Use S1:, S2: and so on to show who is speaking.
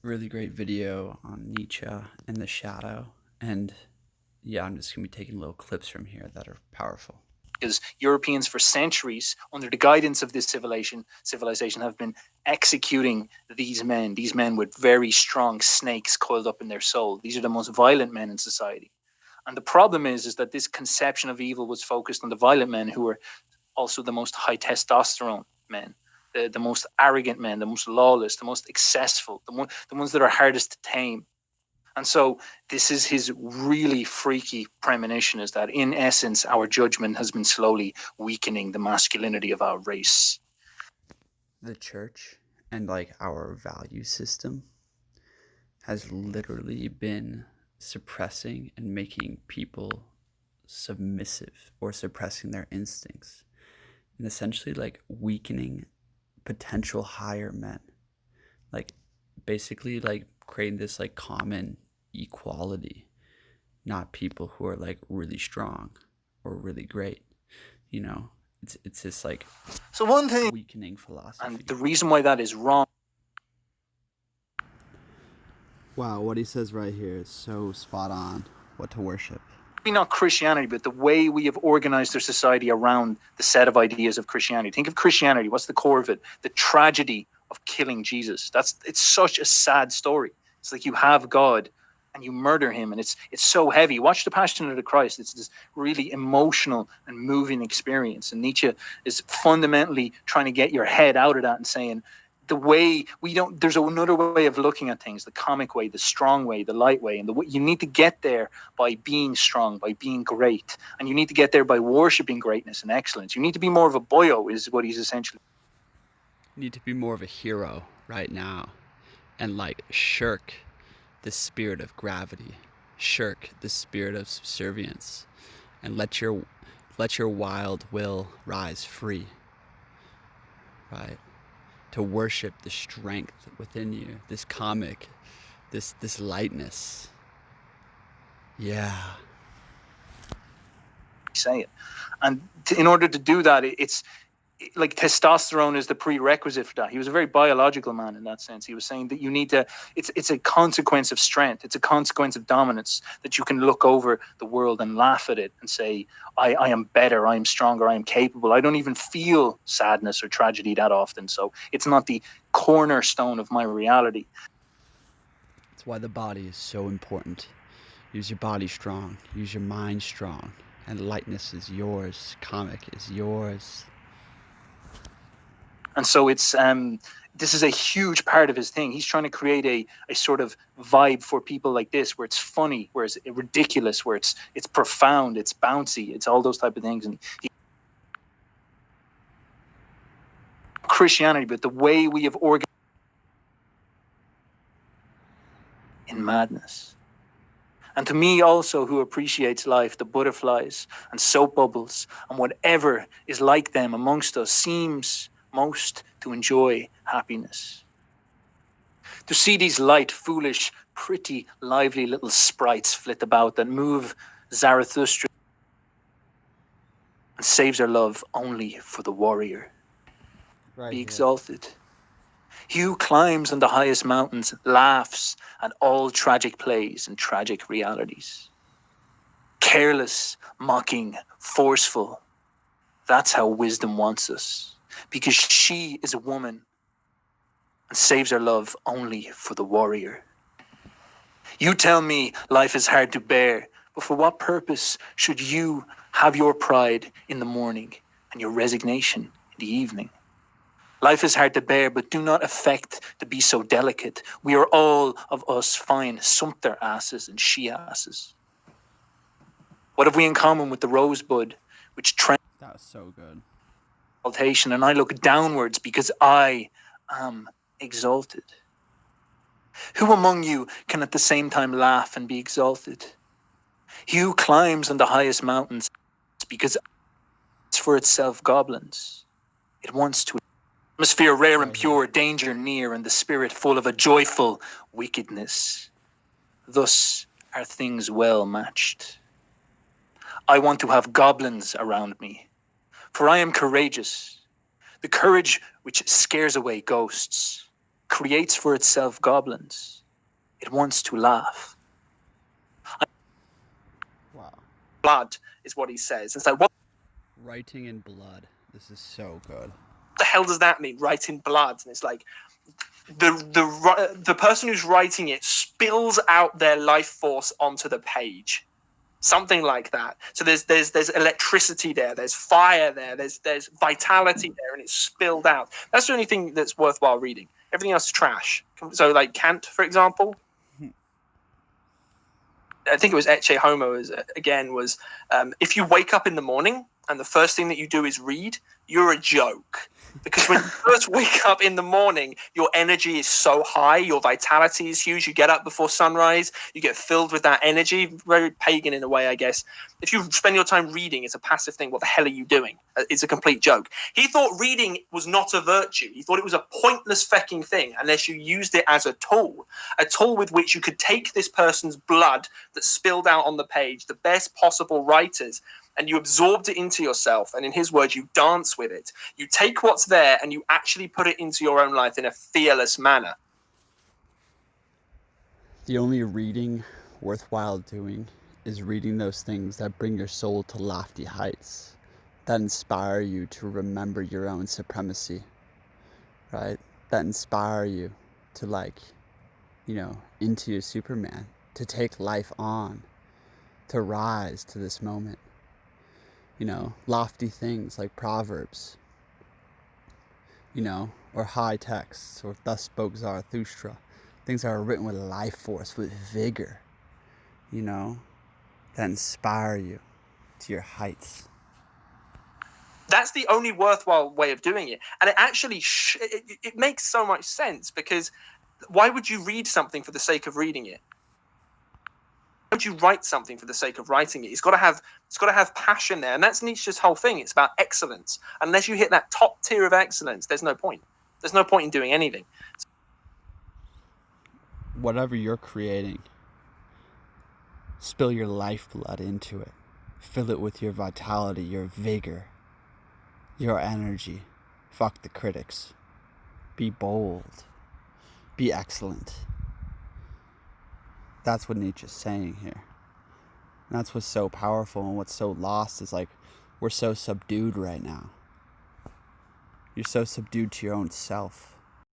S1: Really great video on Nietzsche and the shadow. And yeah, I'm just going to be taking little clips from here that are powerful.
S2: Because Europeans for centuries, under the guidance of this civilization have been executing these men with very strong snakes coiled up in their soul. These are the most violent men in society. And the problem is that this conception of evil was focused on the violent men who were also the most high testosterone men, the most arrogant men, the most lawless, the most excessful, the ones that are hardest to tame. And so this is his really freaky premonition, is that in essence, our judgment has been slowly weakening the masculinity of our race.
S1: The church and like our value system has literally been suppressing and making people submissive or suppressing their instincts and essentially like weakening potential higher men. Like basically like creating this like common equality, not people who are like really strong or really great. You know, it's this like
S2: So one thing,
S1: weakening philosophy.
S2: and the reason why that is wrong.
S1: Wow, what he says right here is so spot on. What to worship.
S2: Maybe not Christianity, but the way we have organized our society around the set of ideas of Christianity. Think of Christianity. What's the core of it? The tragedy of killing Jesus. It's such a sad story. It's like you have God and you murder him, and it's so heavy. Watch The Passion of the Christ. It's this really emotional and moving experience. And Nietzsche is fundamentally trying to get your head out of that and saying, the way we don't, there's another way of looking at things, the comic way, the strong way, the light way, and you need to get there by being strong, by being great, and you need to get there by worshiping greatness and excellence. You need to be more of a boyo, is what he's essentially.
S1: You need to be more of a hero right now, and like shirk the spirit of gravity, shirk the spirit of subservience, and let your wild will rise free. Right? To worship the strength within you, this comic, this lightness. Yeah.
S2: Say it. And in order to do that, it's like testosterone is the prerequisite for that. He was a very biological man in that sense. He was saying that you need to, it's a consequence of strength. It's a consequence of dominance, that you can look over the world and laugh at it and say, I am better, I am stronger, I am capable. I don't even feel sadness or tragedy that often. So it's not the cornerstone of my reality.
S1: That's why the body is so important. Use your body strong, use your mind strong, and lightness is yours, comic is yours.
S2: And so it's this is a huge part of his thing. He's trying to create a sort of vibe for people like this, where it's funny, where it's ridiculous, where it's profound, it's bouncy, it's all those type of things. And Christianity, but the way we have organized in madness. And to me also, who appreciates life, the butterflies and soap bubbles and whatever is like them amongst us seems most to enjoy happiness. To see these light, foolish, pretty, lively little sprites flit about that move Zarathustra and saves her love only for the warrior.
S1: Right
S2: Be
S1: here.
S2: exalted. He who climbs on the highest mountains laughs at all tragic plays and tragic realities. Careless, mocking, forceful. That's how wisdom wants us, because she is a woman and saves her love only for the warrior. You tell me life is hard to bear, but for what purpose should you have your pride in the morning and your resignation in the evening? Life is hard to bear, but do not affect to be so delicate. We are all of us fine sumpter asses and she asses. What have we in common with the rosebud, which
S1: That was so good.
S2: exaltation, and I look downwards because I am exalted? Who among you can at the same time laugh and be exalted? He who climbs on the highest mountains because it's for itself goblins. It wants to atmosphere rare and pure, danger near, and the spirit full of a joyful wickedness. Thus are things well matched. I want to have goblins around me, for I am courageous, the courage which scares away ghosts. creates for itself goblins. It wants to laugh.
S1: Wow.
S2: Blood is what he says. It's like, what
S1: Writing in blood. This is so good.
S2: the hell does that mean? Write in blood? And it's like, the person who's writing it spills out their life force onto the page. Something like that. So there's electricity there, there's fire there, there's vitality there, and it's spilled out. That's the only thing that's worthwhile reading. Everything else is trash. So like Kant, for example, I think it was Ecce Homo was if you wake up in the morning and the first thing that you do is read, you're a joke. Because when you first wake up in the morning, your energy is so high, your vitality is huge. You get up before sunrise, you get filled with that energy. Very pagan in a way, I guess. If you spend your time reading, it's a passive thing. What the hell are you doing? It's a complete joke. He thought reading was not a virtue. He thought it was a pointless fecking thing unless you used it as a tool with which you could take this person's blood that spilled out on the page, the best possible writers, and you absorbed it into yourself. And in his words, you dance with it. You take what's there and you actually put it into your own life in a fearless manner.
S1: The only reading worthwhile doing is reading those things that bring your soul to lofty heights, that inspire you to remember your own supremacy, right? That inspire you to into your Superman, to take life on, to rise to this moment. Lofty things like Proverbs, or high texts, or Thus Spoke Zarathustra. Things that are written with life force, with vigor, that inspire you to your heights.
S2: That's the only worthwhile way of doing it. And it actually, it makes so much sense, because why would you read something for the sake of reading it? Why would you write something for the sake of writing it? It's got to have passion there. And that's Nietzsche's whole thing. It's about excellence. Unless you hit that top tier of excellence, there's no point. There's no point in doing anything.
S1: Whatever you're creating, spill your lifeblood into it. Fill it with your vitality, your vigor, your energy. Fuck the critics. Be bold. Be excellent. That's what Nietzsche's saying here. And that's what's so powerful, and what's so lost is we're so subdued right now. You're so subdued to your own self.